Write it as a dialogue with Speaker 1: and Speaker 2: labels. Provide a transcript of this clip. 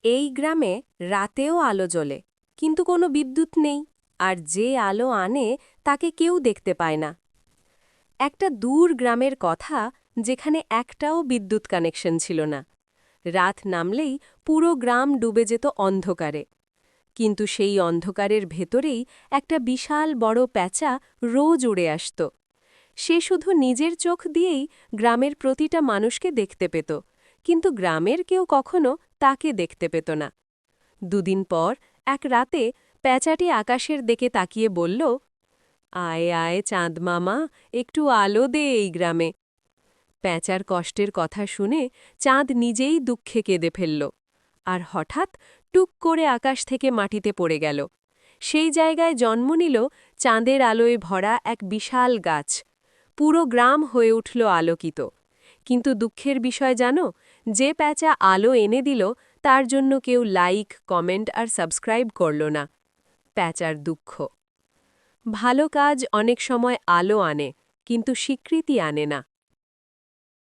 Speaker 1: এই গ্রামে রাতেও আলো জ্বলে, কিন্তু কোনো বিদ্যুৎ নেই। আর যে আলো আনে তাকে কেউ দেখতে পায় না। একটা দূর গ্রামের কথা, যেখানে একটাও বিদ্যুৎ কানেকশন ছিল না। রাত নামলেই পুরো গ্রাম ডুবে যেত অন্ধকারে। কিন্তু সেই অন্ধকারের ভেতরেই একটা বিশাল বড় প্যাঁচা রোজ উড়ে আসত। সে শুধু নিজের চোখ দিয়েই গ্রামের প্রতিটা মানুষকে দেখতে পেত, কিন্তু গ্রামের কেউ কখনো তাকে দেখতে পেত না। দুদিন পর এক রাতে প্যাঁচাটি আকাশের দিকে তাকিয়ে বলল, আয় আয় চাঁদ মামা, একটু আলো দে এই গ্রামে। প্যাঁচার কষ্টের কথা শুনে চাঁদ নিজেই দুঃখে কেঁদে ফেলল। আর হঠাৎ টুক করে আকাশ থেকে মাটিতে পড়ে গেল। সেই জায়গায় জন্ম নিল চাঁদের আলোয় ভরা এক বিশাল গাছ। পুরো গ্রাম হয়ে উঠল আলোকিত। কিন্তু দুঃখের বিষয় জানো, যে প্যাঁচা আলো এনে দিল তার জন্য কেউ লাইক, কমেন্ট আর সাবস্ক্রাইব করল না। প্যাঁচার দুঃখ। ভালো কাজ অনেক সময় আলো আনে, কিন্তু স্বীকৃতি আনে না।